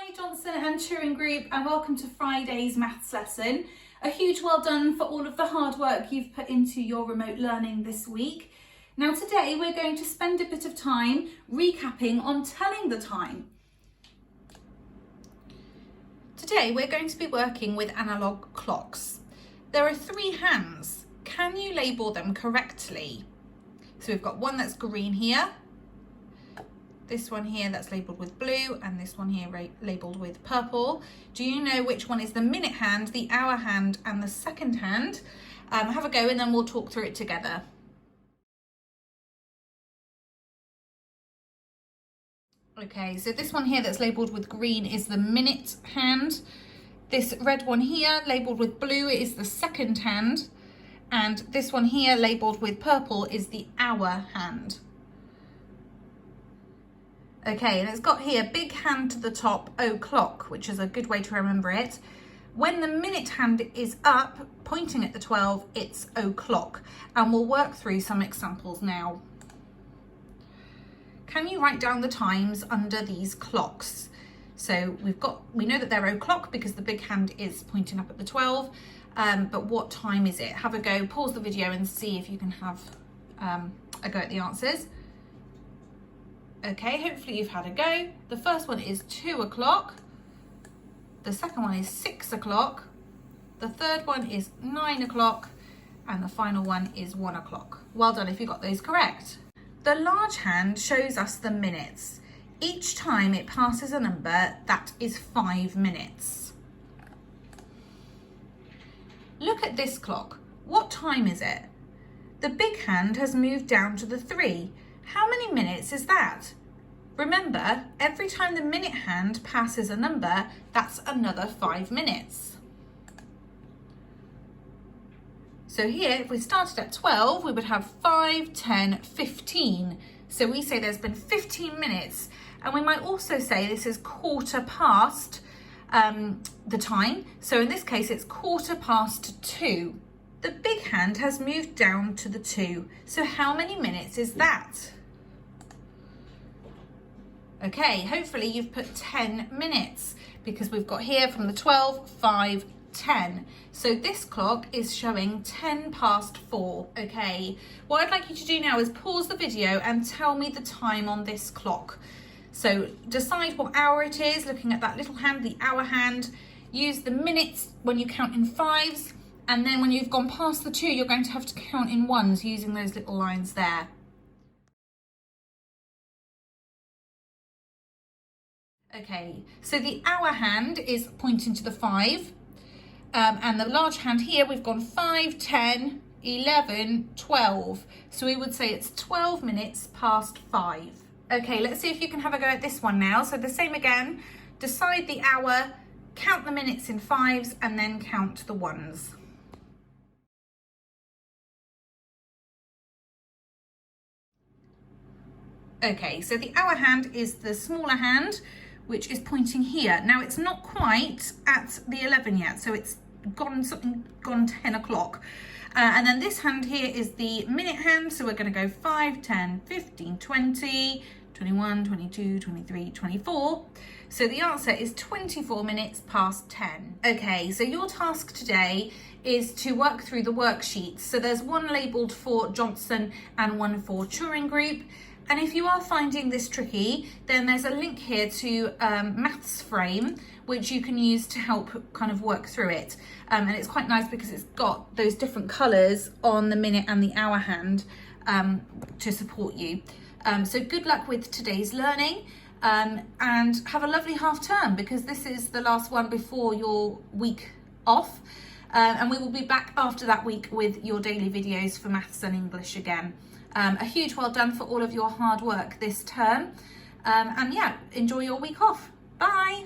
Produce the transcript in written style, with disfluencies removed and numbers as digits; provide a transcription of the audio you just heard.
Hi Johnson and Turing Group, and welcome to Friday's maths lesson. A huge well done for all of the hard work you've put into your remote learning this week. Now today we're going to spend a bit of time recapping on telling the time. Today we're going to be working with analog clocks. There are 3 hands. Can you label them correctly? So we've got one that's green here, this one here that's labelled with blue, and this one here labelled with purple. Do you know which one is the minute hand, the hour hand, and the second hand? Have a go and then we'll talk through it together. Okay, so this one here that's labelled with green is the minute hand. This red one here labelled with blue is the second hand. And this one here labelled with purple is the hour hand. Okay, and it's got here big hand to the top, o'clock, which is a good way to remember it. When the minute hand is up, pointing at the 12, it's o'clock. And we'll work through some examples now. Can you write down the times under these clocks? So we know that they're o'clock because the big hand is pointing up at the 12, but what time is it? Have a go, pause the video and see if you can have a go at the answers. Okay, hopefully you've had a go. The first one is 2 o'clock. The second one is 6 o'clock. The third one is 9 o'clock. And the final one is 1 o'clock. Well done if you got those correct. The large hand shows us the minutes. Each time it passes a number, that is 5 minutes. Look at this clock. What time is it? The big hand has moved down to the 3. How many minutes is that? Remember, every time the minute hand passes a number, that's another 5 minutes. So here, if we started at 12, we would have 5, 10, 15. So we say there's been 15 minutes. And we might also say this is quarter past the time. So in this case, it's quarter past 2. The big hand has moved down to the 2. So how many minutes is that? Okay, hopefully you've put 10 minutes because we've got here from the 12, 5, 10. So this clock is showing 10 past 4. Okay, what I'd like you to do now is pause the video and tell me the time on this clock. So decide what hour it is, looking at that little hand, the hour hand. Use the minutes when you count in 5s, and then when you've gone past the 2, you're going to have to count in 1s using those little lines there. Okay, so the hour hand is pointing to the 5, and the large hand here, we've gone 5, 10, 11, 12. So we would say it's 12 minutes past 5. Okay, let's see if you can have a go at this one now. So the same again, decide the hour, count the minutes in 5s, and then count the 1s. Okay, so the hour hand is the smaller hand, which is pointing here. Now it's not quite at the 11 yet, so it's gone 10 o'clock. And then this hand here is the minute hand, so we're going to go 5, 10, 15, 20, 21, 22, 23, 24. So the answer is 24 minutes past 10. Okay, so your task today is to work through the worksheets. So there's one labelled for Johnson and one for Turing Group. And if you are finding this tricky, then there's a link here to Maths Frame, which you can use to help kind of work through it. And it's quite nice because it's got those different colours on the minute and the hour hand to support you. So good luck with today's learning, and have a lovely half term because this is the last one before your week off. And we will be back after that week with your daily videos for maths and English again. A huge well done for all of your hard work this term. And yeah, enjoy your week off. Bye.